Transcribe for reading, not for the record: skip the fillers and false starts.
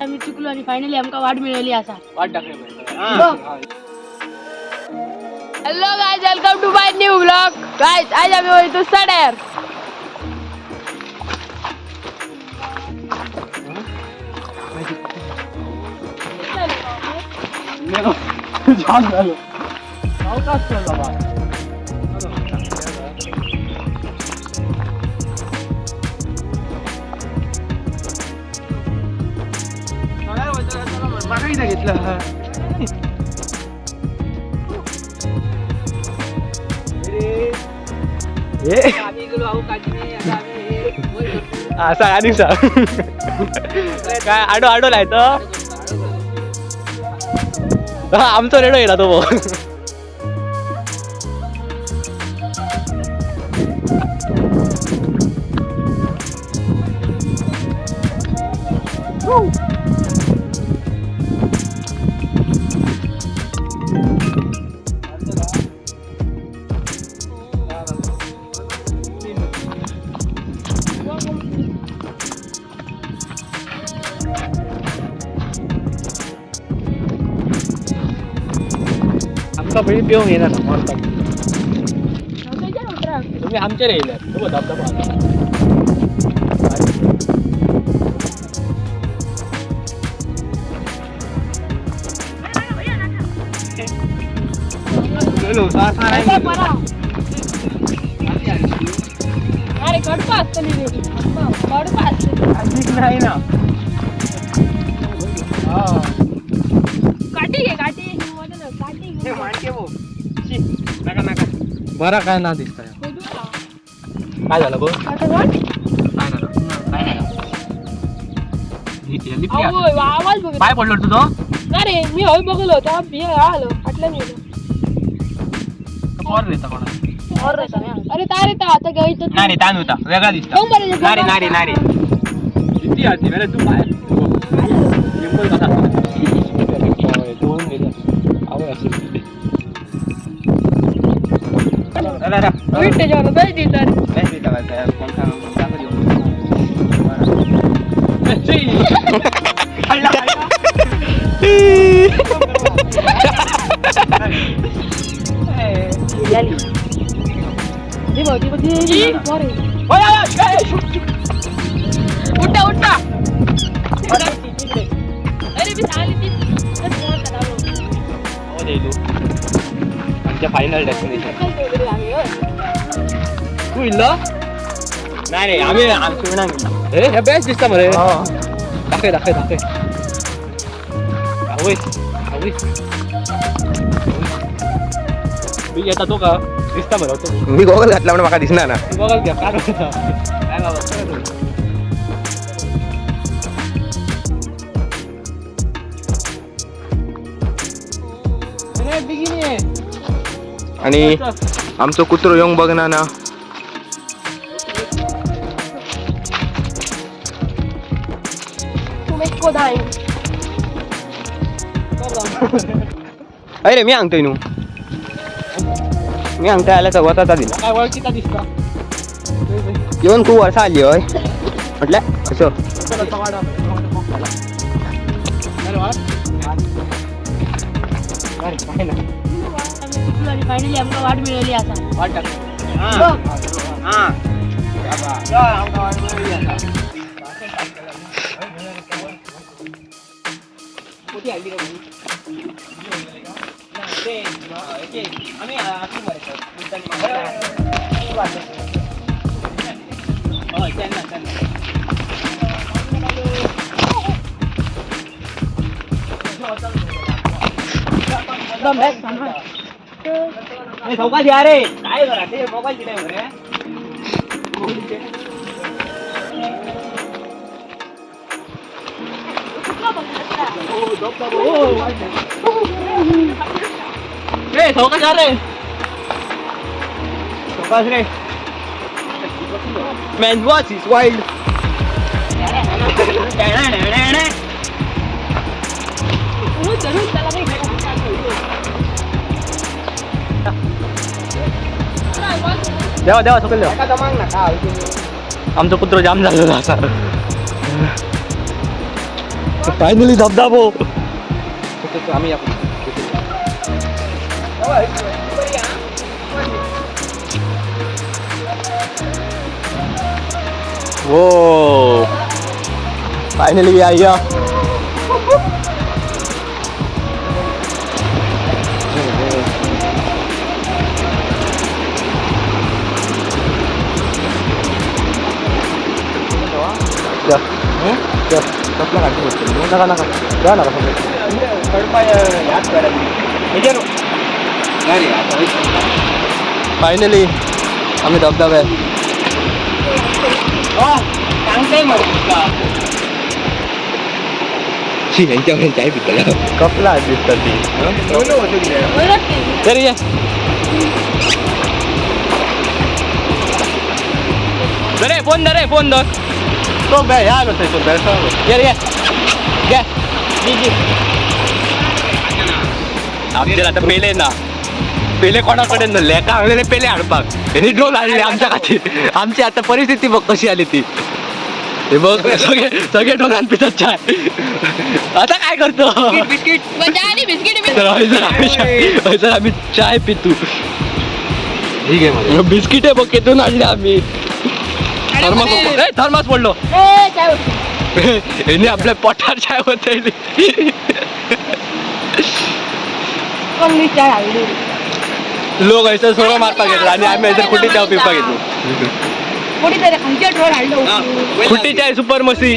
आम्ही चुकलो आणि फायनली आमका वाट मिळाली असा वाट टाकली. Hello guys, welcome to my new vlog. Guys, आज आम्ही गोइंग टू स्टार्ट यार. जाम झालो. अवकाश ठेवला बा. मागाई ना घेतलं. असा आणि काय आडो आडो लायत आमचा रेडो येला तो पहिले पिऊन येणार ना मरतात. तुम्ही आमच्या राहिल्या धबधबा अरे कडपा असतं नाही ना. काठी घे काठी. बरा काय ना दिसत काय झालं बोल. काय पडलो तुझं. अरे मी हवी बघलो तेव्हा बिया आलो आटलं मी अरे तारे आता घ्यायचं नाही ताण होता वेगळा दिसता. नारे नारे नारे किती आधी तू काय उठा उठा. अरे मी आली ती आमच्या फायनल डेस्टिनेशन तू इल्लो नाही रे आम्ही आमच्या बेस्ट दिसता मरे. दाखय दाखय दाखय मी येता तो का दिसता मला तो. मी गॉगल घातला म्हणून माका दिसणार ना. गॉगल घ्या काय बाबा आणि आमचं कुत्रो येऊन बघणार ना. अरे मी सांगतोय नू मी सांगता आल्या वताचा दिला काय ओळखीचा दिसता येऊन खूप वर्ष आली होय म्हटलं कसं. फायनली आमका वाट मिळाली असा वाट टाकली. चौकाशी अरे काय करा ते मोबाईल दिलाय बरे. चौकाश अरे चौकाश रे. Man, what is wild? देवा देवा सगळं आमचं कुत्र जाम झालं असा. फायनली धबधबो आम्ही या वो फायनली या फायनली आम्ही धबधब्यात यांच्यावर चाय पिकला कपला दिसतात ती तरी दरे फोन दरे फोन दर तो बे या लो तो बैठा ये घ्या आमच्या आता पेले ना पेले कोणाकडे न लेका आणलेले पेले हाडपाक यांनी ड्रोन आणले आमच्या खातीर आमची आता परिस्थिती बघ कशी आली ती हे बघ सगळे सगळे ड्रोन आण पितात चाय आता काय करतो बिस्किट तर आम्ही चाय पितो ठीक आहे बिस्किट आहे बघ केतून आणले आम्ही थर्मास पडलो यांनी आपल्या पोटात चाय होत लोक ऐसा सोळा मारपा घेतला आणि आम्ही ऐसा कुठे चाय पिपा घेतो कुठे चाय सुपर मसी